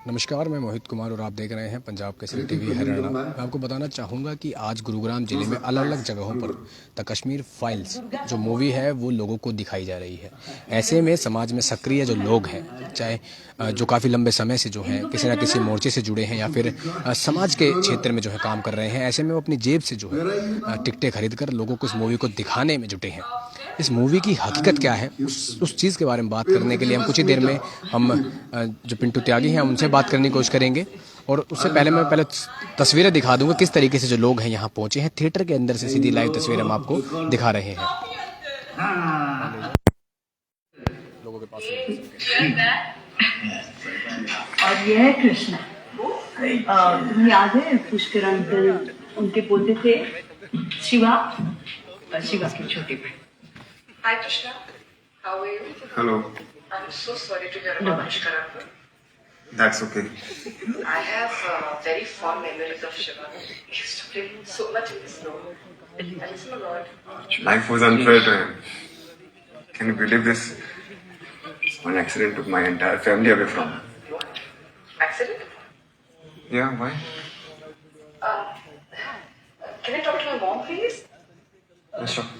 नमस्कार, मैं मोहित कुमार और आप देख रहे हैं पंजाब केसरी टीवी हरियाणा। मैं आपको बताना चाहूँगा कि आज गुरुग्राम जिले में अलग अलग जगहों पर द कश्मीर फाइल्स जो मूवी है वो लोगों को दिखाई जा रही है। ऐसे में समाज में सक्रिय जो लोग हैं, चाहे जो काफ़ी लंबे समय से जो हैं किसी न किसी मोर्चे से जुड़े हैं या फिर समाज के क्षेत्र में जो है काम कर रहे हैं, ऐसे में वो अपनी जेब से जो है टिकटें खरीद कर लोगों को इस मूवी को दिखाने में जुटे हैं। इस मूवी की हकीकत क्या है, उस चीज़ के बारे में बात करने के लिए हम कुछ ही देर में जो पिंटू त्यागी हैं उनसे बात करने की कोशिश करेंगे। और उससे पहले मैं तस्वीरें दिखा दूंगा किस तरीके से जो लोग हैं यहाँ पहुंचे हैं। थिएटर के अंदर से सीधी लाइव तस्वीर हम आपको दिखा रहे हैं। लोगों के पास और ये है कृष्णा। तुम्हें याद है पुष्कर अंकल, उनके पोते थे शिवा की छोटी बहन। Hi Krishna, how are you? Hello. I'm so sorry to hear about Pushkar uncle. That's okay. I have very fond memories of Shiva. He used to play so much in the snow. I miss him a lot. Life was unfair to him. Can you believe this? One accident took my entire family away from him. What? Accident? Yeah, why? Can I talk to my mom, please? Yeah, sure.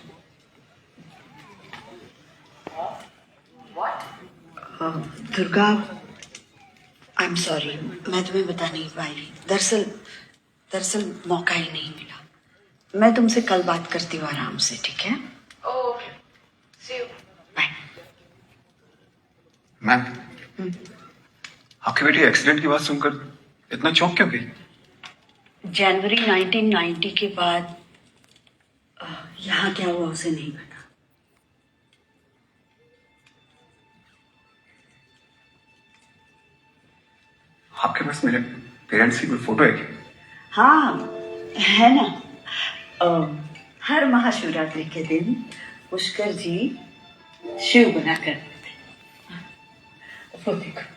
What? Durga, I am sorry, मैं तुम्हें बता नहीं पाई। दरअसल मौका ही नहीं मिला। मैं तुमसे कल बात करती हूँ आराम से, ठीक है? Oh, okay. See you. Bye. Ma'am, आपकी बेटी एक्सीडेंट की बात सुनकर इतना चौंक क्यों गई? जनवरी 1990 के बाद यहाँ क्या हुआ उसे नहीं पता। आपके पास मेरे पेरेंट्स की कोई फोटो है क्या? हाँ, है ना। हर महाशिवरात्रि के दिन पुष्कर जी शिव बना करते थे। वो देखो।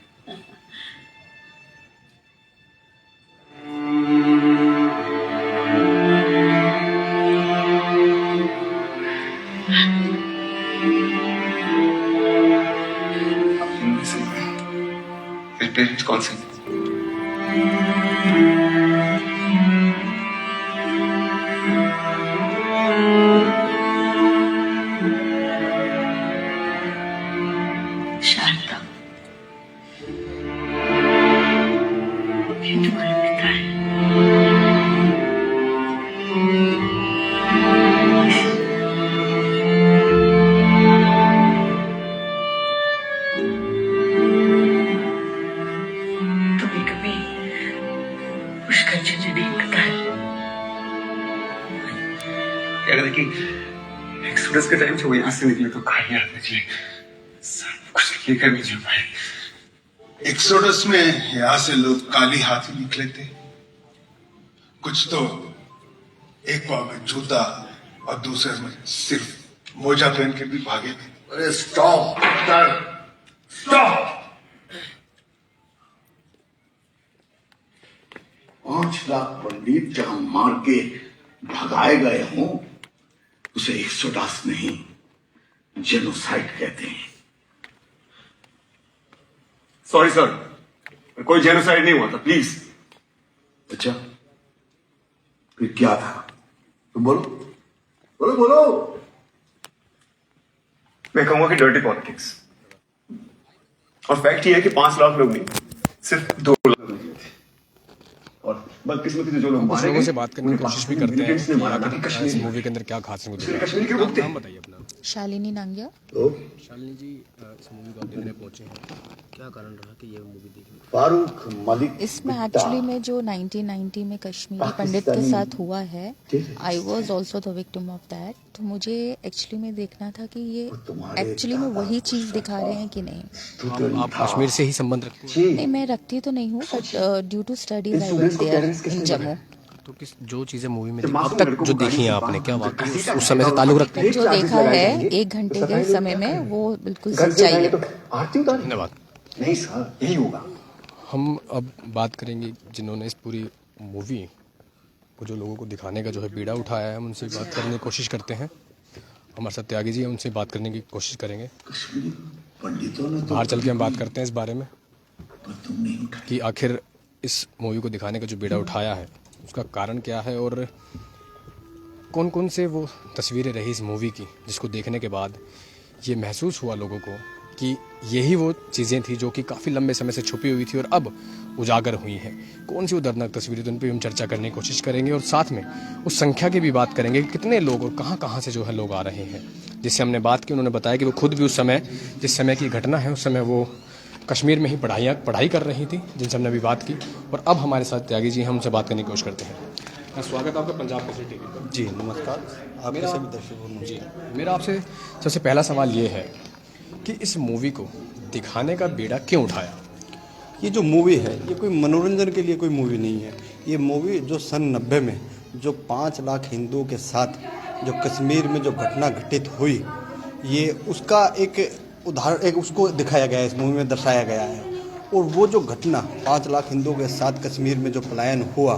मेरे पेरेंट्स कौन से? शारदा, ये तुम्हारे पिता है। तुम्हें कभी पुष्कर जी ने नहीं बताया? कह रहे थे कि एक्सप्रेस के टाइम से वो यहाँ से निकले तो कहानियां निकले, सब कुछ लेकर नहीं जा पाए। एक्सोडस में यहाँ से लोग काली हाथी निकले थे, कुछ तो एक पाँव में जूता और दूसरे में सिर्फ मोजा पहन के भी भागे थे। अरे स्टॉप स्टॉप। 5 लाख पंडित जहां मार के भगाए गए हों उसे एक्सोडस नहीं जेनोसाइड कहते हैं। सॉरी सर, कोई जेनोसाइड नहीं हुआ था, प्लीज। अच्छा, फिर क्या था? तो बोलो बोलो बोलो। मैं कहूंगा कि डर्टी पॉलिटिक्स। और फैक्ट ये है कि 5 लाख लोग नहीं, सिर्फ 2 लाख लोग थे। और बदकिस्मती से जो लोग कुछ मारे लोगों गए, से बात करने की कोशिश भी करते हैं मिलिटेंट्स ने मारा था कि इस कश्मीरी मूवी के अंदर क्या खास है। कश्मीरी के लोग थे। नाम बताइए अपना। शालिनी नांगिया। शालिनी जी, इस मूवी को आप देखने पहुंचे हैं, क्या कारण रहा कि ये मूवी देखने? फारूक मलिक इसमें एक्चुअली में जो 1990 में कश्मीरी पंडित के साथ हुआ है, I was also the victim of that. तो मुझे एक्चुअली में देखना था कि ये एक्चुअली में वही चीज़ दिखा रहे हैं कि नहीं। आप कश्मीर से ही संबंध रखते हैं? नहीं, मैं रखती तो नहीं हूँ, but due to studies I went there in Jammu. तो किस जो चीजें मूवी में अब तक जो देखी हैं आपने, क्या वाकई उस समय से ताल्लुक रखते हैं? जो देखा है 1 घंटे के समय में, वो बिल्कुल सच्चाई है। धन्यवाद। नहीं सर, यही होगा। हम अब बात करेंगे जिन्होंने इस पूरी मूवी को जो लोगों को दिखाने का जो है बीड़ा उठाया है, हम उनसे बात करने की कोशिश करते हैं। हमारे साथ त्यागी जी हैं, उनसे बात करने की कोशिश करेंगे। कश्मीरी पंडितों ने बाहर चल के हम बात करते हैं इस बारे में। पर तुम नहीं उठाई। कि आखिर इस मूवी को दिखाने का जो बीड़ा उठाया है उसका कारण क्या है और कौन कौन से वो तस्वीरें रही इस मूवी की जिसको देखने के बाद ये महसूस हुआ लोगों को कि यही वो चीज़ें थी जो कि काफ़ी लंबे समय से छुपी हुई थी और अब उजागर हुई हैं। कौन सी वो दर्दनाक तस्वीरें थी उन पर हम चर्चा करने की कोशिश करेंगे और साथ में उस संख्या की भी बात करेंगे कि कितने लोग और कहाँ कहाँ से जो है लोग आ रहे हैं। जिससे हमने बात की उन्होंने बताया कि वो खुद भी उस समय जिस समय की घटना है उस समय वो कश्मीर में ही पढ़ाई कर रही थी, जिनसे हमने अभी बात की। और अब हमारे साथ त्यागी जी, हम उनसे बात करने की कोशिश करते हैं। स्वागत है आपका पंजाब केसरी टीवी पर। जी नमस्कार, आपके सभी दर्शकों को जी, मेरा आपसे सबसे पहला सवाल ये है कि इस मूवी को दिखाने का बीड़ा क्यों उठाया? ये जो मूवी है ये कोई मनोरंजन के लिए कोई मूवी नहीं है। ये मूवी जो सन 90 में जो 5 लाख हिंदुओं के साथ जो कश्मीर में जो घटना घटित हुई, ये उसका एक उदाहरण, एक उसको दिखाया गया है, इस मूवी में दर्शाया गया है। और वो जो घटना 5 लाख हिंदुओं के साथ कश्मीर में जो पलायन हुआ,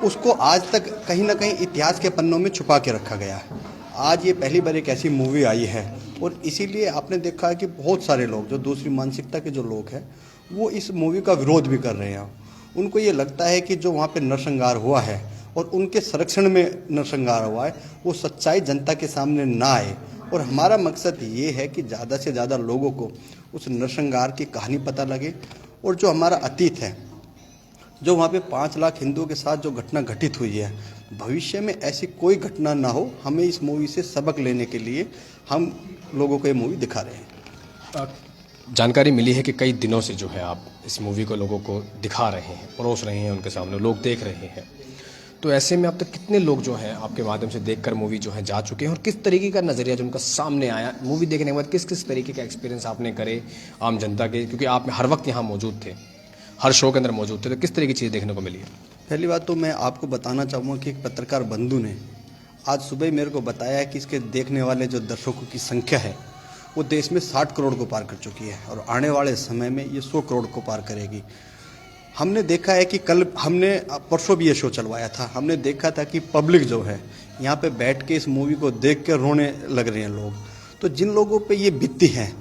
उसको आज तक कहीं ना कहीं इतिहास के पन्नों में छुपा के रखा गया है। आज ये पहली बार एक ऐसी मूवी आई है और इसीलिए आपने देखा है कि बहुत सारे लोग जो दूसरी मानसिकता के जो लोग हैं वो इस मूवी का विरोध भी कर रहे हैं। उनको ये लगता है कि जो वहाँ पे नरसंहार हुआ है और उनके संरक्षण में नरसंहार हुआ है वो सच्चाई जनता के सामने ना आए। और हमारा मकसद ये है कि ज़्यादा से ज़्यादा लोगों को उस नरसंहार की कहानी पता लगे और जो हमारा अतीत है, जो वहाँ पे 5 लाख हिंदुओं के साथ जो घटना घटित हुई है, भविष्य में ऐसी कोई घटना ना हो, हमें इस मूवी से सबक लेने के लिए हम लोगों को ये मूवी दिखा रहे हैं। जानकारी मिली है कि कई दिनों से जो है आप इस मूवी को लोगों को दिखा रहे हैं, परोस रहे हैं, उनके सामने लोग देख रहे हैं। तो ऐसे में अब तक कितने लोग जो हैं आपके माध्यम से देखकर मूवी जो है जा चुके हैं और किस तरीके का नज़रिया जो उनका सामने आया मूवी देखने के बाद, किस किस तरीके का एक्सपीरियंस आपने करे आम जनता के, क्योंकि आप हर वक्त यहाँ मौजूद थे, हर शो के अंदर मौजूद थे, तो किस तरह की चीज़ देखने को मिली है? पहली बात तो मैं आपको बताना चाहूँगा कि एक पत्रकार बंधु ने आज सुबह मेरे को बताया कि इसके देखने वाले जो दर्शकों की संख्या है वो देश में 60 करोड़ को पार कर चुकी है और आने वाले समय में ये 100 करोड़ को पार करेगी। हमने देखा है कि कल हमने परसों भी ये शो चलवाया था, हमने देखा था कि पब्लिक जो है यहाँ पे बैठ के इस मूवी को देख के रोने लग रहे हैं लोग। तो जिन लोगों पे ये बीतती है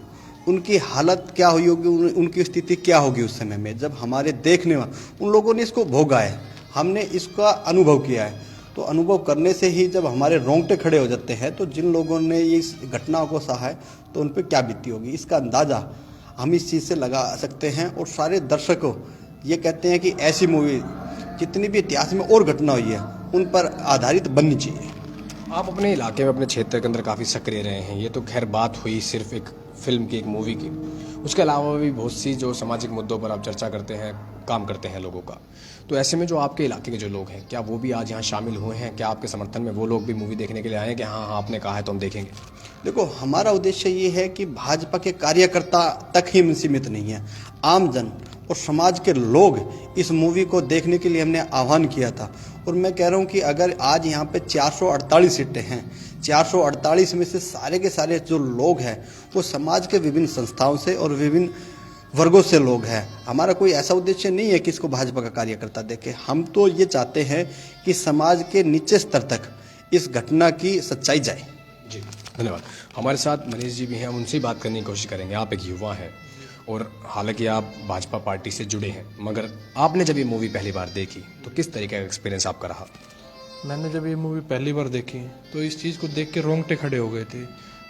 उनकी हालत क्या हुई होगी, उनकी स्थिति क्या होगी उस समय में जब हमारे देखने उन लोगों ने इसको भोगा है, हमने इसका अनुभव किया है। तो अनुभव करने से ही जब हमारे रोंगटे खड़े हो जाते हैं तो जिन लोगों ने इस घटनाओं को सहा है तो उन पर क्या बीती होगी, इसका अंदाज़ा हम इस चीज़ से लगा सकते हैं। और सारे दर्शकों ये कहते हैं कि ऐसी मूवी जितनी भी इतिहास में और घटना हुई है उन पर आधारित बननी चाहिए। आप अपने इलाके में, अपने क्षेत्र के अंदर काफ़ी सक्रिय रहे हैं। ये तो खैर बात हुई सिर्फ एक फिल्म की, एक मूवी की। उसके अलावा भी बहुत सी जो सामाजिक मुद्दों पर आप चर्चा करते हैं, काम करते हैं लोगों का। तो ऐसे में जो आपके इलाके के जो लोग हैं, क्या वो भी आज यहाँ शामिल हुए हैं? क्या आपके समर्थन में वो लोग भी मूवी देखने के लिए आए हैं कि हाँ आपने कहा है तो हम देखेंगे? देखो, हमारा उद्देश्य ये है कि भाजपा के कार्यकर्ता तक ही सीमित नहीं है, आम जन और समाज के लोग इस मूवी को देखने के लिए हमने आह्वान किया था। और मैं कह रहा हूँ कि अगर आज यहाँ पे 448 सीटें हैं, 448 में से सारे के सारे जो लोग हैं वो समाज के विभिन्न संस्थाओं से और विभिन्न वर्गों से लोग हैं। हमारा कोई ऐसा उद्देश्य नहीं है कि इसको भाजपा का कार्यकर्ता देखे। हम तो ये चाहते हैं कि समाज के निचले स्तर तक इस घटना की सच्चाई जाए। जी, धन्यवाद। हमारे साथ मनीष जी भी हैं, हम उनसे बात करने की कोशिश करेंगे। आप एक युवा हैं और हालांकि आप भाजपा पार्टी से जुड़े हैं, मगर आपने जब ये मूवी पहली बार देखी तो किस तरीके का एक्सपीरियंस आपका रहा? मैंने जब ये मूवी पहली बार देखी तो इस चीज़ को देख के रोंगटे खड़े हो गए थे।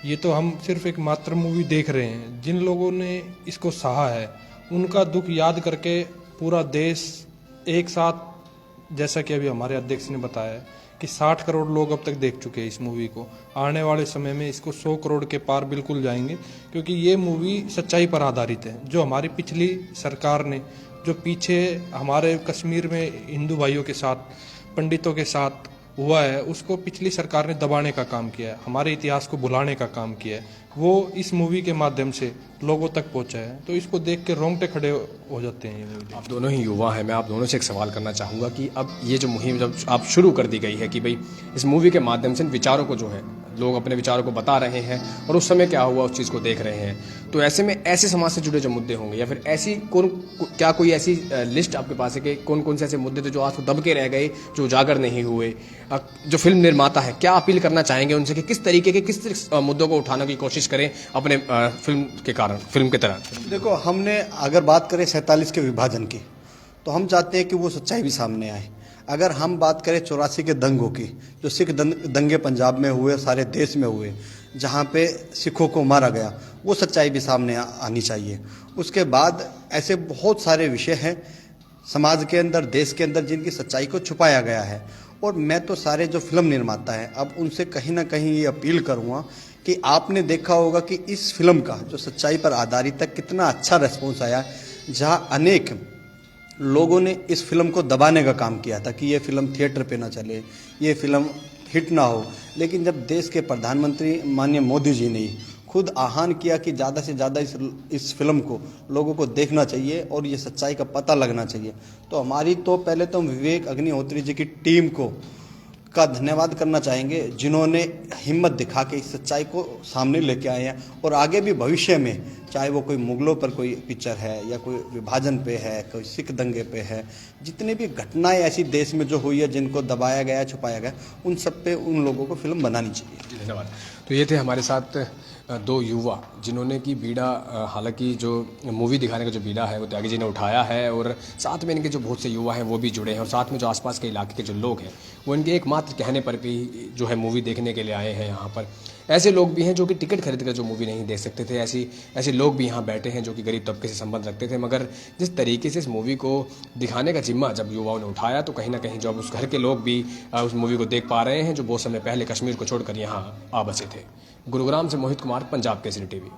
ये तो हम सिर्फ एक मात्र मूवी देख रहे हैं, जिन लोगों ने इसको सहा है उनका दुख याद करके पूरा देश एक साथ, जैसा कि अभी हमारे अध्यक्ष ने बताया है कि 60 करोड़ लोग अब तक देख चुके हैं इस मूवी को। आने वाले समय में इसको 100 करोड़ के पार बिल्कुल जाएंगे, क्योंकि ये मूवी सच्चाई पर आधारित है। जो हमारी पिछली सरकार ने, जो पीछे हमारे कश्मीर में हिंदू भाइयों के साथ, पंडितों के साथ हुआ है, उसको पिछली सरकार ने दबाने का काम किया है, हमारे इतिहास को भुलाने का काम किया है, वो इस मूवी के माध्यम से लोगों तक पहुंचा है। तो इसको देख के रोंगटे खड़े हो जाते हैं ये मूवी। आप दोनों ही युवा हैं, मैं आप दोनों से एक सवाल करना चाहूँगा कि अब ये जो मुहिम जब आप शुरू कर दी गई है कि भाई इस मूवी के माध्यम से इन विचारों को जो है लोग अपने विचारों को बता रहे हैं और उस समय क्या हुआ उस चीज़ को देख रहे हैं। तो ऐसे में ऐसे समाज से जुड़े जो मुद्दे होंगे या फिर ऐसी क्या कोई ऐसी लिस्ट आपके पास है कि कौन कौन से ऐसे मुद्दे थे जो आज दब के रह गए, जो उजागर नहीं हुए? जो फिल्म निर्माता है क्या अपील करना चाहेंगे उनसे कि किस तरीके के किस मुद्दों को उठाने की कोशिश करें अपने फिल्म के तरह? देखो, हमने अगर बात करें 47 के विभाजन की, तो हम चाहते हैं कि वो सच्चाई भी सामने आए। अगर हम बात करें 84 के दंगों की, जो सिख दंगे पंजाब में हुए, सारे देश में हुए, जहाँ पे सिखों को मारा गया, वो सच्चाई भी सामने आनी चाहिए। उसके बाद ऐसे बहुत सारे विषय हैं समाज के अंदर, देश के अंदर, जिनकी सच्चाई को छुपाया गया है। और मैं तो सारे जो फिल्म निर्माता हैं, अब उनसे कहीं ना कहीं ये अपील करूँगा कि आपने देखा होगा कि इस फिल्म का जो सच्चाई पर आधारित है, कितना अच्छा रिस्पॉन्स आया, जहाँ अनेक लोगों ने इस फिल्म को दबाने का काम किया था कि ये फिल्म थिएटर पे ना चले, ये फिल्म हिट ना हो। लेकिन जब देश के प्रधानमंत्री माननीय मोदी जी ने खुद आह्वान किया कि ज़्यादा से ज़्यादा इस फिल्म को लोगों को देखना चाहिए और ये सच्चाई का पता लगना चाहिए, तो हमारी तो पहले तो विवेक अग्निहोत्री जी की टीम का धन्यवाद करना चाहेंगे, जिन्होंने हिम्मत दिखा के इस सच्चाई को सामने लेके आए हैं। और आगे भी भविष्य में, चाहे वो कोई मुगलों पर कोई पिक्चर है या कोई विभाजन पे है, कोई सिख दंगे पे है, जितने भी घटनाएं ऐसी देश में जो हुई है, जिनको दबाया गया, छुपाया गया, उन सब पे उन लोगों को फिल्म बनानी चाहिए। धन्यवाद। तो ये थे हमारे साथ दो युवा जिन्होंने की बीड़ा, हालांकि जो मूवी दिखाने का जो बीड़ा है वो त्यागी जी ने उठाया है, और साथ में इनके जो बहुत से युवा हैं वो भी जुड़े हैं, और साथ में जो आसपास के इलाके के जो लोग हैं वो इनके एकमात्र कहने पर भी जो है मूवी देखने के लिए आए हैं यहाँ पर। ऐसे लोग भी हैं जो कि टिकट खरीद कर जो मूवी नहीं देख सकते थे, ऐसे लोग भी यहाँ बैठे हैं जो कि गरीब तबके से संबंध रखते थे, मगर जिस तरीके से इस मूवी को दिखाने का जिम्मा जब युवाओं ने उठाया, तो कहीं ना कहीं जब उस घर के लोग भी उस मूवी को देख पा रहे हैं जो बहुत समय पहले कश्मीर को छोड़कर यहाँ आ बसे थे। गुरुग्राम से मोहित कुमार, पंजाब केसरी टीवी।